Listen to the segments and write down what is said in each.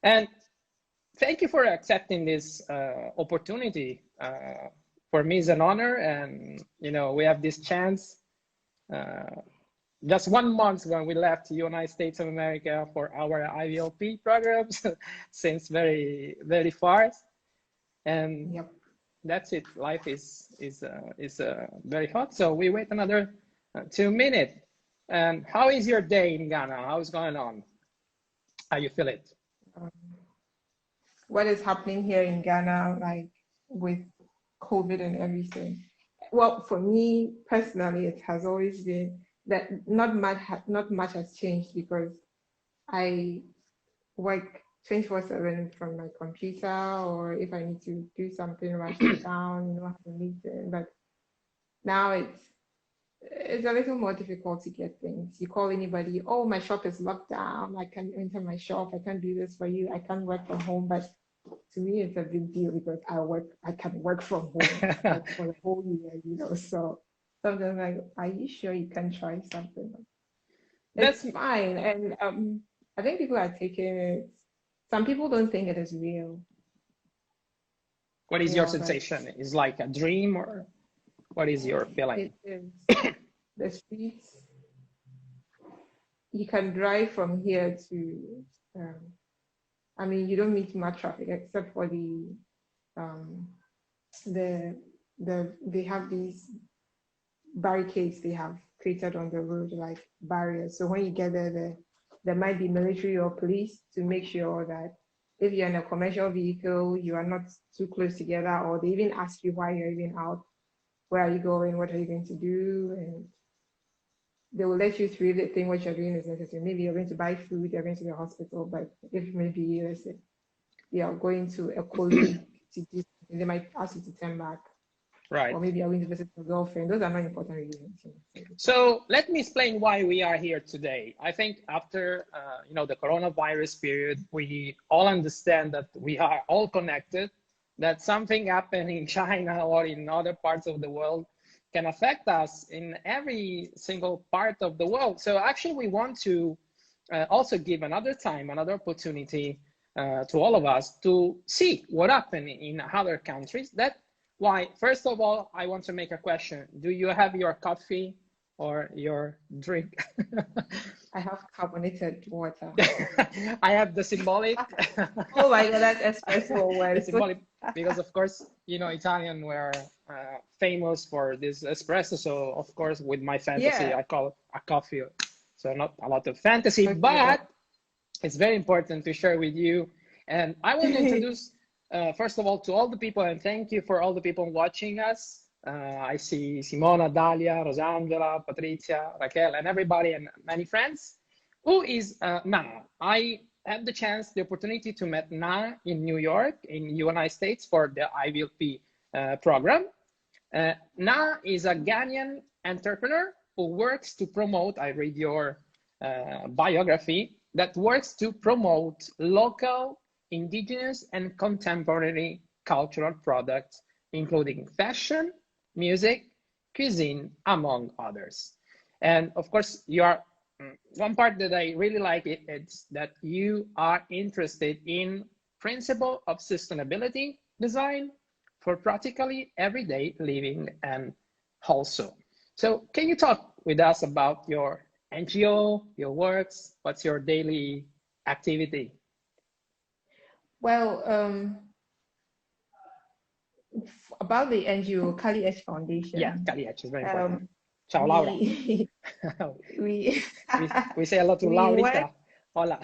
And thank you for accepting this opportunity. For me, it's an honor, and we have this chance. Just 1 month when we left the United States of America for our IVLP programs, seems very, very far. And Yep. that's it. Life is very hot. So we wait another 2 minutes. And how is your day in Ghana? How's going on? How you feel it? What is happening here in Ghana, like with COVID and everything? Well, for me personally, it has always been that not much has changed because I work 24/7 from my computer, or if I need to do something, rush it down, have a meeting. But now it's a little more difficult to get things. You call anybody, oh, my shop is locked down, I can't enter my shop, I can't do this for you, I can't work from home. But to me, it's a big deal because I can work from home like for the whole year. So sometimes like, are you sure you can try something? It's fine. And I think people are taking it. Some people don't think it is real. What is your sensation? Is like a dream, or what is your feeling? It is. The streets, you can drive from here to, I mean, you don't meet much traffic except for they have these barricades they have created on the road, like barriers. So when you get there might be military or police to make sure that if you're in a commercial vehicle, you are not too close together, or they even ask you why you're even out. Where are you going? What are you going to do? And they will let you through if they think what you're doing is necessary. Maybe you're going to buy food, you're going to the hospital, but if maybe, let's say, you're going to a colleague to do something, they might ask you to turn back. Right. Or maybe you're going to visit your girlfriend. Those are not important reasons. So let me explain why we are here today. I think after the coronavirus period, we all understand that we are all connected, that something happened in China or in other parts of the world can affect us in every single part of the world. So actually we want to also give another opportunity to all of us to see what happened in other countries. That's why, first of all, I want to make a question. Do you have your coffee or your drink? I have carbonated water. I have the symbolic. Oh my God, that's espresso word. Symbolic, because of course, Italian were famous for this espresso. So of course, with my fantasy, I call it a coffee. So not a lot of fantasy, but it's very important to share with you. And I want to introduce, first of all, to all the people, and thank you for all the people watching us. I see Simona, Dalia, Rosangela, Patrizia, Raquel, and everybody, and many friends. Who is Naa? I had the opportunity to meet Naa in New York, in United States, for the IVLP program. Naa is a Ghanaian entrepreneur who works to promote, I read your biography, that works to promote local, indigenous, and contemporary cultural products, including fashion, music, cuisine, among others. And of course, you are one part that I really like it's that you are interested in principle of sustainability design for practically everyday living and also. So can you talk with us about your NGO, your works, what's your daily activity? Well, about the NGO, Kali H Foundation. Yeah, Kali H is very important. Ciao, Laura. We say hello to Laurita. Hola.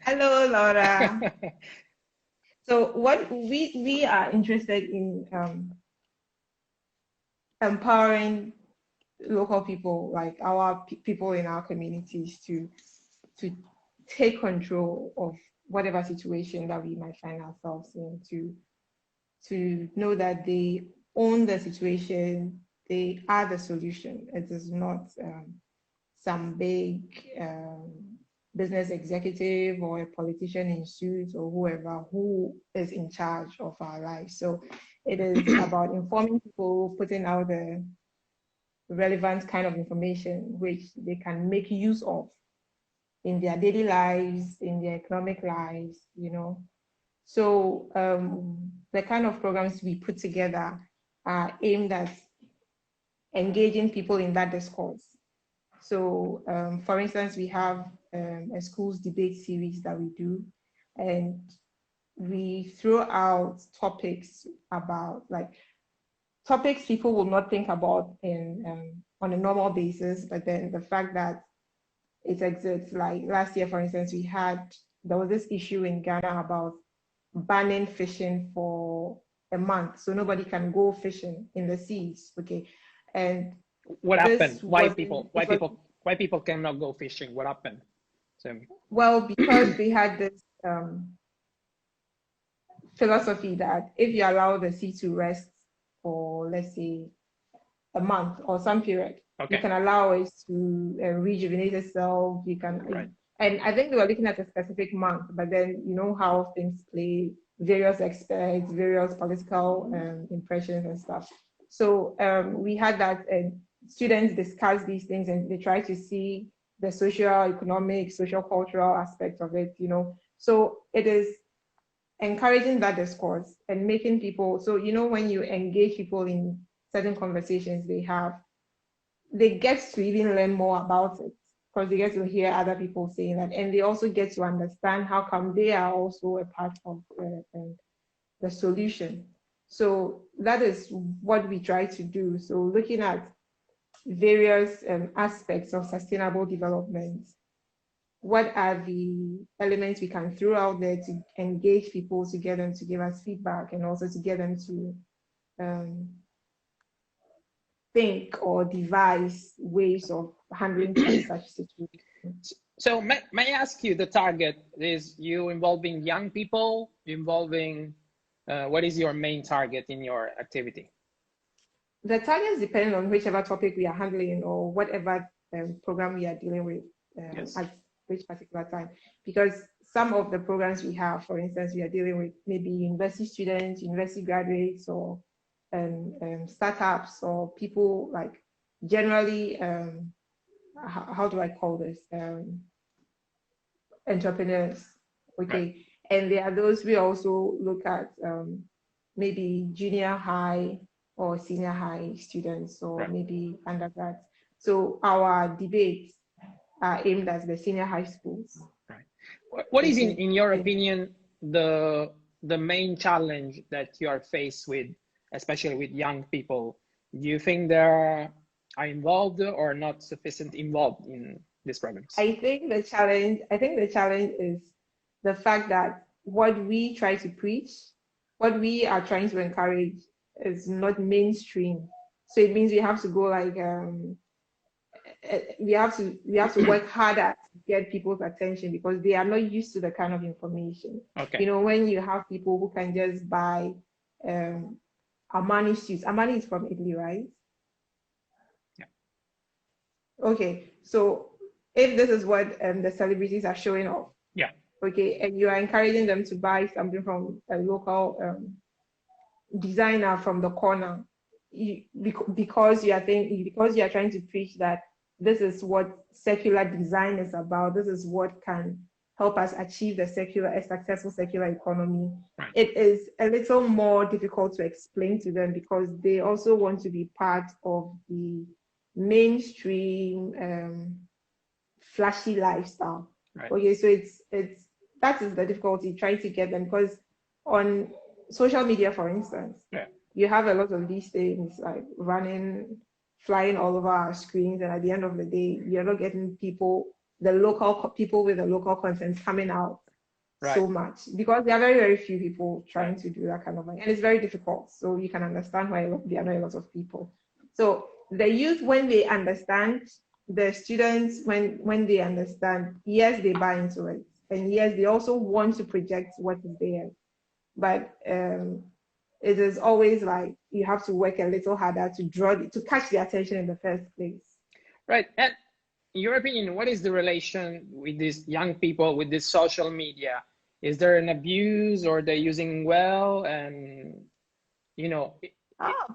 Hello, Laura. So what we are interested in empowering local people, like our people in our communities, to take control of whatever situation that we might find ourselves in, to know that they own the situation, they are the solution. It is not some big business executive or a politician in suits or whoever who is in charge of our lives. So it is about informing people, putting out the relevant kind of information which they can make use of in their daily lives, in their economic lives, you know. So the kind of programs we put together are aimed at engaging people in that discourse. So for instance, we have a schools debate series that we do, and we throw out topics about like topics people will not think about in on a normal basis, but then the fact that it exists. Like last year, for instance, there was this issue in Ghana about banning fishing for a month, so nobody can go fishing in the seas. Okay, and what happened? Why people cannot go fishing? What happened? So, well, because they had this philosophy that if you allow the sea to rest for, let's say, a month or some period, you can allow it to rejuvenate itself. You can, and I think they were looking at a specific month, but then you know how things play, various experts, various political impressions and stuff. So we had that, and students discuss these things, and they try to see the socio-economic, social-cultural aspect of it, you know. So it is encouraging that discourse and making people, so you know, when you engage people in certain conversations they get to even learn more about it because they get to hear other people saying that, and they also get to understand how come they are also a part of the solution. So that is what we try to do. So looking at various aspects of sustainable development, what are the elements we can throw out there to engage people, to get them to give us feedback, and also to get them to think or devise ways of handling such situations. So may I ask you, the target is you involving young people, what is your main target in your activity? The targets depend on whichever topic we are handling or whatever program we are dealing with at which particular time. Because some of the programs we have, for instance, we are dealing with maybe university students, university graduates, or startups, or people like generally, how do I call this? Entrepreneurs. Okay. And there are those we also look at maybe junior high or senior high students, or maybe undergrads. So our debates are aimed at the senior high schools. Right. What is, in your opinion, the main challenge that you are faced with, especially with young people? Do you think they are involved or not sufficient involved in these programs? I think the challenge is the fact that what we try to preach, what we are trying to encourage, is not mainstream. So it means we have to go like we have to work harder to get people's attention because they are not used to the kind of information. You know, when you have people who can just buy Armani suits. Armani is from Italy, right? Yeah. Okay, so if this is what the celebrities are showing off, okay, and you are encouraging them to buy something from a local designer from the corner, because you are trying to preach that this is what secular design is about. This is what can help us achieve a successful secular economy. It is a little more difficult to explain to them because they also want to be part of the mainstream flashy lifestyle. Okay, so that is the difficulty trying to get them, because on social media, for instance, you have a lot of these things like flying all over our screens, and at the end of the day, you're not getting the local people with the local content coming out so much, because there are very, very few people trying to do that kind of thing, and it's very difficult. So you can understand why there are not a lot of people. So the youth, when they understand, the students, when they understand, yes, they buy into it, and yes, they also want to project what is there, but it is always like you have to work a little harder to catch their attention in the first place. Right. And in your opinion, what is the relation with these young people with this social media? Is there an abuse, or they're using well? And you know,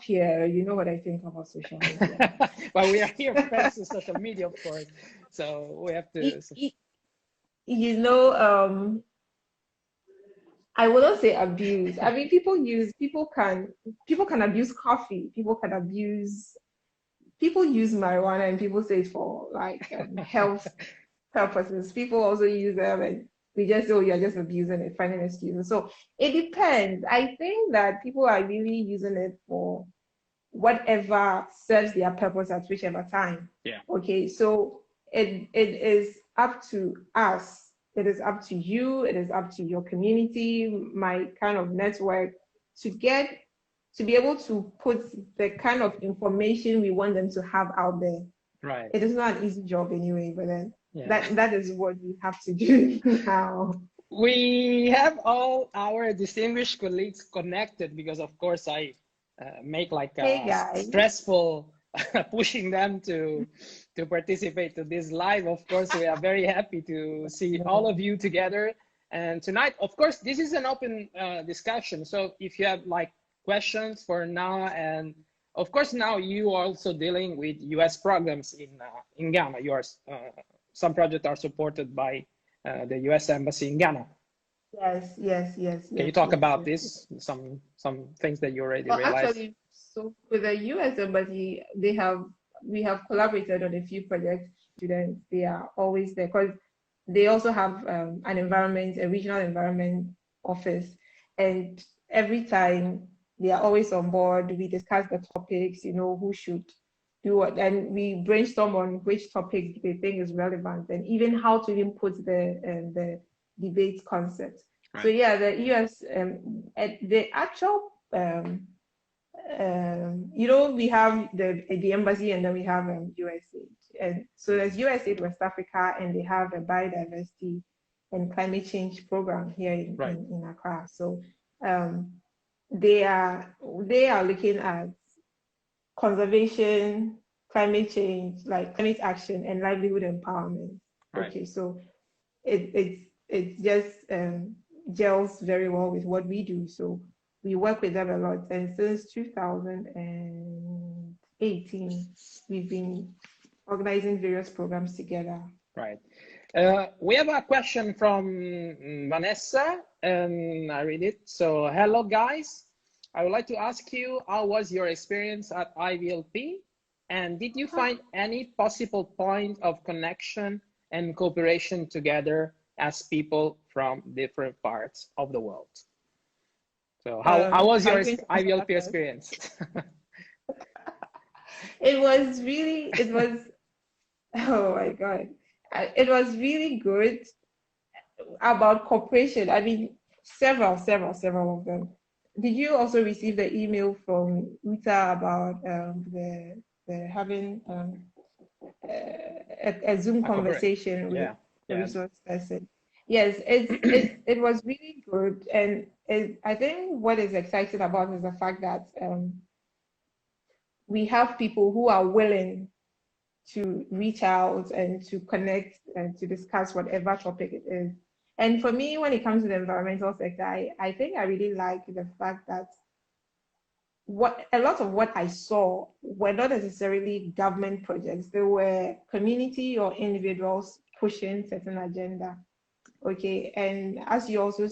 Pierre, you know what I think about social media. Well, we are here friends with social media, of course, so we have to. you know, I wouldn't say abuse. I mean, people can abuse coffee. People use marijuana, and people say it's for like health purposes. People also use them, and we just say, oh, you're just abusing it, finding excuses. So it depends. I think that people are really using it for whatever serves their purpose at whichever time. Yeah. Okay, so it is up to us. It is up to you. It is up to your community, my kind of network, to be able to put the kind of information we want them to have out there. Right. It is not an easy job anyway, but then that is what we have to do now. We have all our distinguished colleagues connected because, of course, I make like stressful pushing them to participate to this live. Of course, we are very happy to see all of you together. And tonight, of course, this is an open discussion. So if you have like questions for Naa, and of course now you are also dealing with US programs in Ghana. Yours, some projects are supported by the US Embassy in Ghana. Yes. Can you talk about this? Some things that you already realized? Actually, so with the US Embassy, we have collaborated on a few projects. Students, they are always there because they also have a regional environment office, and every time they are always on board. We discuss the topics, who should do what, and we brainstorm on which topic they think is relevant, and even how to input the debate concept. Right. So yeah, the US, the actual, we have the embassy, and then we have USAID, and so there's USAID West Africa, and they have a biodiversity and climate change program here in Accra. So they are looking at conservation, climate change, like climate action, and livelihood empowerment. Right. Okay, so it just gels very well with what we do. So we work with them a lot, and since 2018, we've been organizing various programs together. Right. We have a question from Vanessa, and I read it. So, hello guys. I would like to ask you, how was your experience at IVLP? And did you find any possible point of connection and cooperation together as people from different parts of the world? So how was your IVLP experience? It was, oh my God. It was really good about cooperation. I mean, several of them. Did you also receive the email from Uta about the having a Zoom conversation with the resource person? Yes, it was really good, and I think what is exciting about is the fact that we have people who are willing to reach out and to connect and to discuss whatever topic it is. And for me, when it comes to the environmental sector, I think I really like the fact that a lot of what I saw were not necessarily government projects. They were community or individuals pushing certain agenda. Okay, and as you also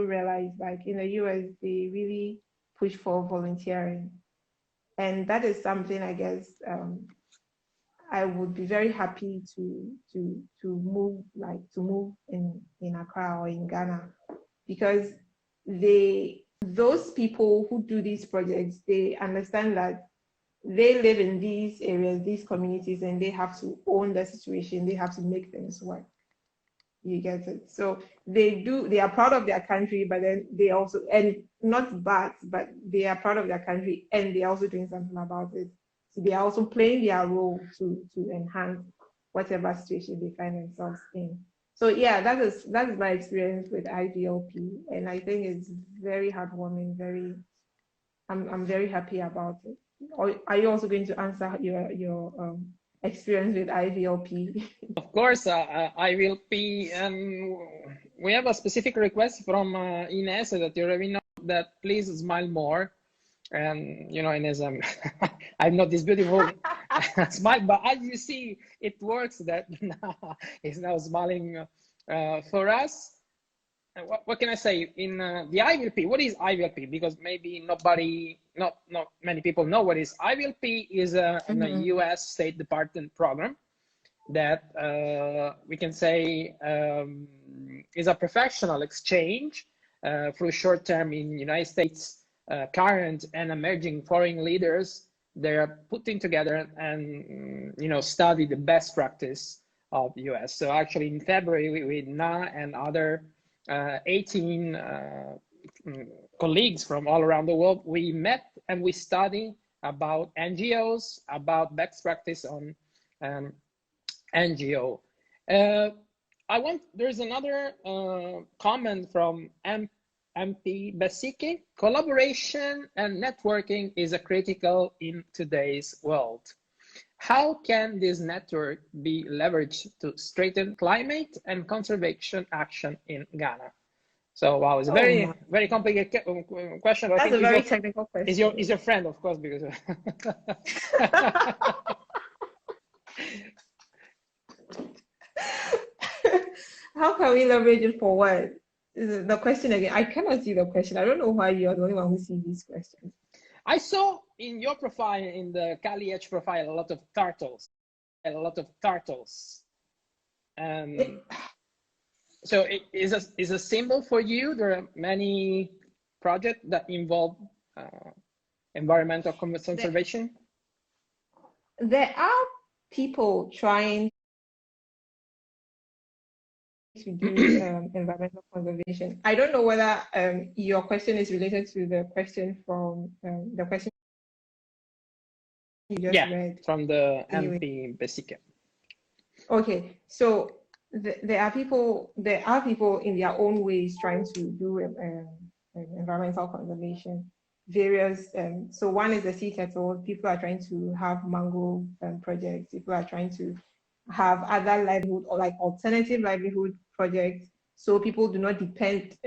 realize, like in the US, they really push for volunteering, and that is something I guess I would be very happy to move in Accra or in Ghana, because those people who do these projects, they understand that they live in these areas, these communities, and they have to own the situation. They have to make things work. You get it? So they are proud of their country, but then they also, and not bad, but they are proud of their country, and they're also doing something about it. So they are also playing their role to enhance whatever situation they find themselves in. So yeah, that's my experience with IVLP, and I think it's very heartwarming. I'm very happy about it. Or are you also going to answer your experience with IVLP? Of course, IVLP, and we have a specific request from Ines that you already know, that please smile more. And Ines, I'm not this beautiful smile, but as you see, it works. That is now smiling For us, what can I say? In the IVLP, what is IVLP? Because maybe not many people know what is IVLP. Is a U.S. State Department program that we can say is a professional exchange through short term in United States. Current and emerging foreign leaders, they're putting together and study the best practice of the US. So actually in February with Naa and other 18 colleagues from all around the world, we met and we studied about NGOs, about best practice on NGO. There's another comment from MP Basike. Collaboration and networking is critical in today's world. How can this network be leveraged to strengthen climate and conservation action in Ghana? So wow, it's a very complicated question. That's a very technical question. Is your friend, of course, because how can we leverage it for what? The question again, I cannot see the question. I don't know why you're the only one who sees these questions. I saw in your profile, in the Kali H profile, a lot of turtles. So it is a symbol for you. There are many projects that involve environmental conservation. There are people trying to do environmental conservation. I don't know whether your question is related to the question from the question you just read. From the MP Besika. Okay, so there are people in their own ways trying to do environmental conservation. Various so one is the sea turtle. People are trying to have mangrove projects. People are trying to have other livelihood or like alternative livelihood projects, so people do not depend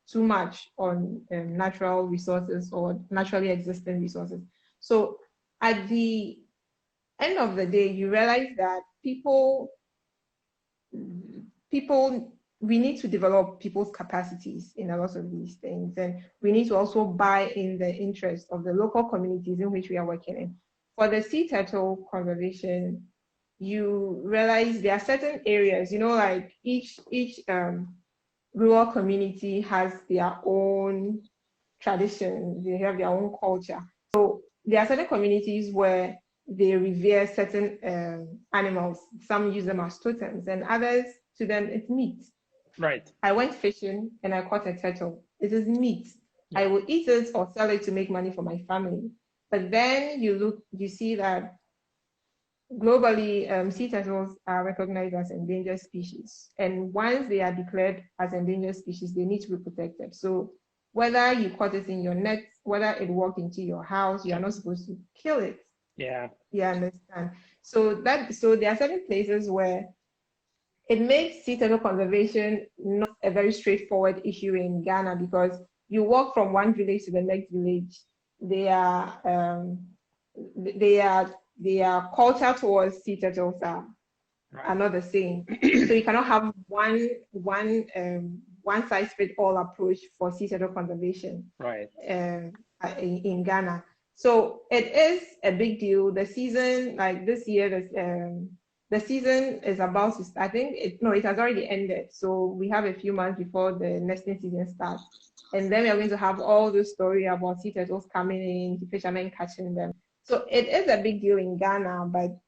too much on natural resources or naturally existing resources. So at the end of the day, you realize that we need to develop people's capacities in a lot of these things, and we need to also buy in the interest of the local communities in which we are working in. For the sea turtle conservation, you realize there are certain areas, like each rural community has their own tradition, they have their own culture. So there are certain communities where they revere certain animals. Some use them as totems, and others, to them, it's meat. Right. I went fishing and I caught a turtle. It is meat. Yeah. I will eat it or sell it to make money for my family. But then you see that globally, sea turtles are recognized as endangered species. And once they are declared as endangered species, they need to be protected. So whether you caught it in your net, whether it walked into your house, you are not supposed to kill it. Yeah. You understand? So there are certain places where it makes sea turtle conservation not a very straightforward issue in Ghana, because you walk from one village to the next village. Their culture towards sea turtles are not the same. So you cannot have one size fit all approach for sea turtle conservation. Right. In Ghana. So it is a big deal. The season, like this year, the season is about to start. I think it has already ended. So we have a few months before the nesting season starts. And then we are going to have all this story about sea turtles coming in, the fishermen catching them. So it is a big deal in Ghana, but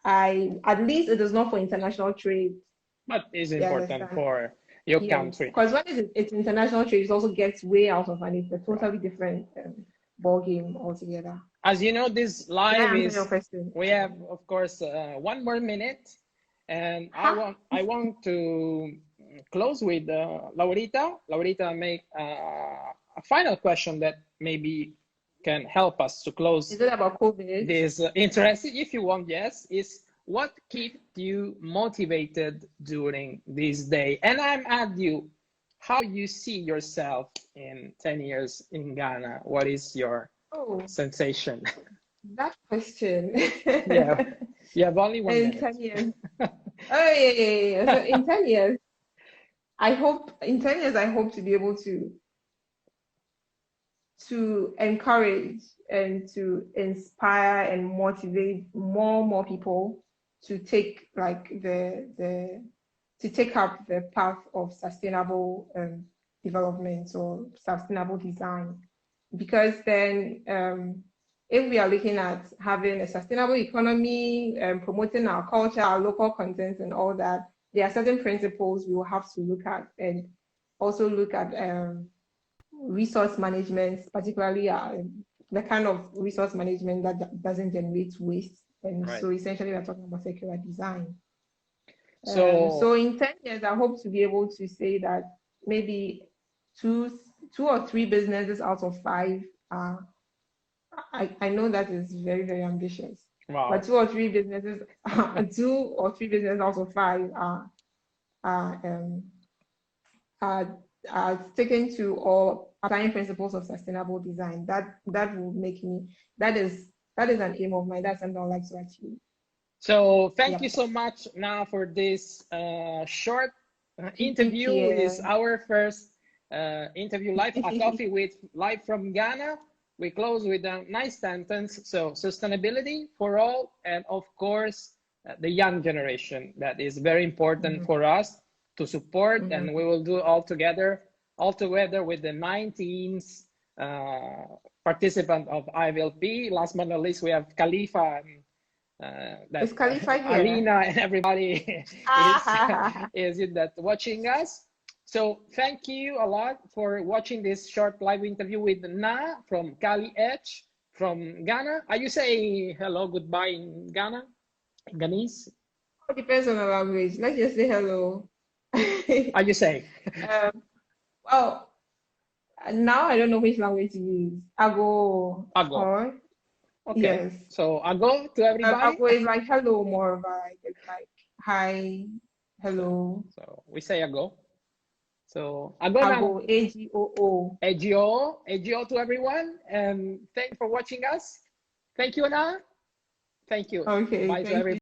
at least it is not for international trade. But it's important for your country. Because when it's international trade, it also gets way out of money. It's a totally different ball game altogether. As you know, this live we have, of course, 1 more minute, and I want to close with Laurita. Laurita make a final question that maybe can help us to close. Is it about COVID? This interesting, if you want, yes. Is what kept you motivated during this day? And I'm at you, how you see yourself in 10 years in Ghana? What is your sensation? That question. Yeah, you have only 1 minute. In 10 years. Oh yeah. So in 10 years, in 10 years, I hope to be able to encourage and to inspire and motivate more people to take like to take up the path of sustainable development or sustainable design. Because then if we are looking at having a sustainable economy, promoting our culture, our local content and all that, there are certain principles we will have to look at, and also look at resource management, particularly the kind of resource management that doesn't generate waste. And Right. so essentially we're talking about circular design. So So in 10 years, I hope to be able to say that maybe two or three businesses out of five are, I know that is very, very ambitious, but wow. two or three businesses, two or three businesses out of five are, are, are sticking to or applying principles of sustainable design. That will make me, that is an aim of mine. That's something I'd like to achieve. So thank Yeah. you so much now for this short Thank you, interview. Is Pierre. our first interview live, a coffee with live from Ghana. We close with a nice sentence. So sustainability for all, and of course the young generation. That is very important for us to support, and we will do all together with the 19th participant of IVLP. Last but not least, we have Khalifa and Is Khalifa here? Alina and everybody is in that watching us. So thank you a lot for watching this short live interview with Na from Cali Edge from Ghana. Are you saying hello, goodbye in Ghana? Ghanese? It depends on the language. Let's just say hello. Are you saying? Well, now I don't know which language to use. Ago. Ago. Okay. Yes. So ago to everybody. Ago is like hello, more of like it's like hi, hello. So we say ago. So ago Agoo, AGOO. AGO to everyone, and thank you for watching us. Thank you, Anna. Thank you. Okay. Bye to everybody.